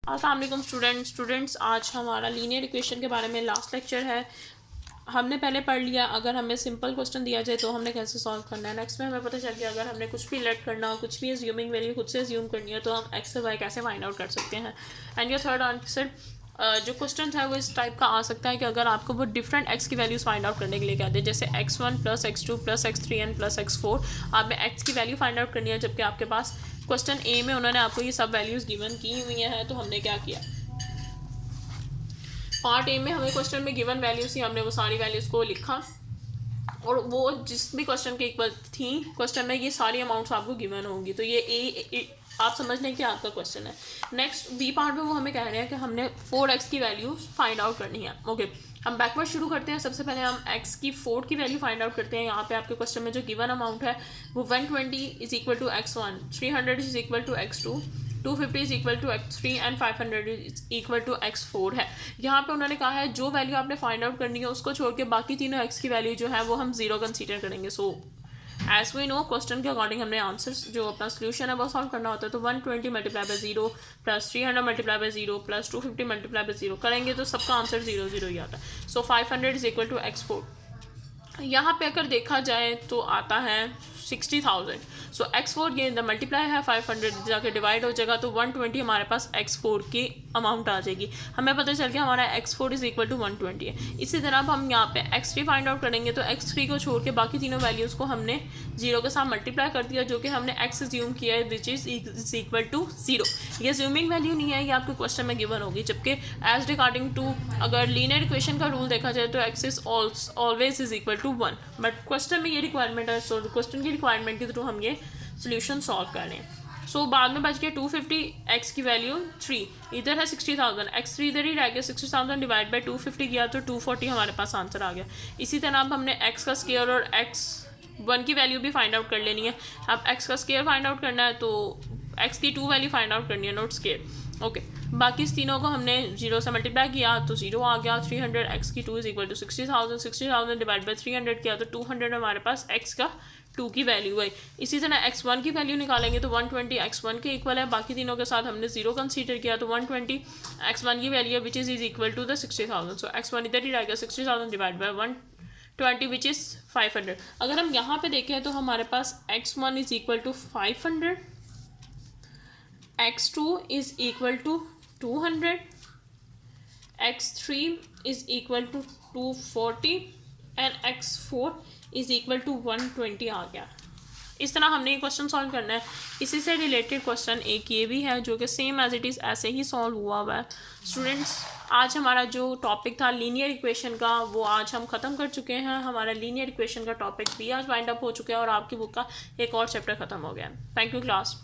अस्सलाम वालेकुम स्टूडेंट्स, आज हमारा लीनियर इक्वेशन के बारे में लास्ट लेक्चर है। हमने पहले पढ़ लिया अगर हमें सिंपल क्वेश्चन दिया जाए तो हमने कैसे सॉल्व करना है। नेक्स्ट में हमें पता चल गया अगर हमने कुछ भी लेट करना हो, कुछ भी एज्यूमिंग वैल्यू खुद से एज्यूम करनी है तो हम एक्स और वाई कैसे फाइंड आउट कर सकते हैं। एंड योर थर्ड आंसर जो क्वेश्चन है वो इस टाइप का आ सकता है कि अगर आपको वो डिफरेंट एक्स की वैल्यूज़ फाइंड आउट करने के लिए कहते हैं, जैसे x1 plus x2 plus x3 and plus x4, आपने एक्स की वैल्यू फाइंड आउट करनी है, जबकि आपके पास क्वेश्चन ए में उन्होंने आपको ये सब वैल्यूज़ गिवन की हुई हैं। तो हमने क्या किया, पार्ट ए में हमें क्वेश्चन में गिवन वैल्यूज थी, हमने वो सारी वैल्यूज़ को लिखा और वो जिस भी क्वेश्चन के इक्वल थी क्वेश्चन में ये सारी अमाउंट्स आपको गिवन होंगी। तो ये ए आप समझ लें कि आपका क्वेश्चन है। नेक्स्ट बी पार्ट में वो हमें कह रहे हैं कि हमने 4x की वैल्यू फाइंड आउट करनी है। ओके, हम बैकवर्ड शुरू करते हैं। सबसे पहले हम x की 4 की वैल्यू फाइंड आउट करते हैं। यहाँ पे आपके क्वेश्चन में जो गिवन अमाउंट है वो 120 is equal to x1, 300 is equal to x2, 250 is equal to x3 and 500 is equal to x4 है। यहाँ पे उन्होंने कहा है जो वैल्यू आपने फाइंड आउट करनी है उसको छोड़ के बाकी तीनों x की वैल्यू जो है वो हम जीरो कंसीडर करेंगे। So as we know question के अकॉर्डिंग हमने आंसर जो अपना सोल्यूशन है वो सॉल्व करना होता है। तो 120 multiply by 0 plus 300 multiply by 0 plus 250 multiply by 0 करेंगे तो सबका आंसर 0 0 ही आता है। सो 500 इज इक्वल टू x4। यहाँ पे अगर देखा जाए तो आता है 60,000। सो x4 ये मल्टीप्लाई है 500 जाके डिवाइड हो जाएगा तो 120 हमारे पास x4 की अमाउंट आ जाएगी। हमें पता चल गया हमारा x4 इज इक्वल टू 120 है। इसी तरह अब हम यहाँ पे x3 फाइंड आउट करेंगे तो x3 को छोड़ के बाकी तीनों वैल्यूज़ को हमने 0 के साथ मल्टीप्लाई कर दिया, जो कि हमने x एज्यूम किया है विच इज इक्वल टू 0। ये ज्यूमिंग वैल्यू नहीं है, ये आपको क्वेश्चन में गिवन होगी। जबकि एज रिगार्डिंग टू अगर लीनियर इक्वेशन का रूल देखा जाए तो x is always is equal to 1, but question में ये रिक्वायरमेंट है। सो क्वेश्चन की रिक्वायरमेंट के थ्रू हम ये सोल्यूशन सॉल्व कर रहे हैं। सो बाद में बच गया 250, x की वैल्यू 3, इधर है 60,000, x3 इधर ही रह गया। 60,000 डिवाइड बाई 250 किया तो 240 हमारे पास आंसर आ गया। इसी तरह अब हमने x का स्क्वायर और x1 की वैल्यू भी फाइंड आउट कर लेनी है। अब x का स्क्वायर फाइंड आउट करना है तो x की 2 वैल्यू फाइंड आउट करनी है, नोट स्क्वायर। ओके, बाकी इस तीनों को हमने 0 से मल्टीप्लाई किया तो 0 आ गया। 300 x की 2 is equal to 60,000, 60,000 divide by 300 किया तो 200 हमारे पास x का 2 की वैल्यू है। इसी तरह x1 की वैल्यू निकालेंगे तो 120 x1 के इक्वल है। बाकी तीनों के साथ हमने 0 कंसीडर किया तो 120 x1 की वैल्यू है which is equal to the 60,000। So x1 इधर ही रह गया, 60,000 डिवाइड बाई 120 विच इज़ 500। अगर हम यहाँ पे देखें तो हमारे पास x1 is equal to 500, x2 is equal to 200, x3 is equal to 240 and x4 is equal to 120 आ गया। इस तरह हमने ये क्वेश्चन सॉल्व करना है। इसी से रिलेटेड क्वेश्चन एक ये भी है जो कि सेम एज इट इज़ ऐसे ही सॉल्व हुआ हुआ है। स्टूडेंट्स, आज हमारा जो टॉपिक था लीनियर इक्वेशन का वो आज हम ख़त्म कर चुके हैं। हमारा लीनियर इक्वेशन का टॉपिक भी आज वाइंड अप हो चुका है और आपकी बुक का एक और चैप्टर ख़त्म हो गया है। Thank you class.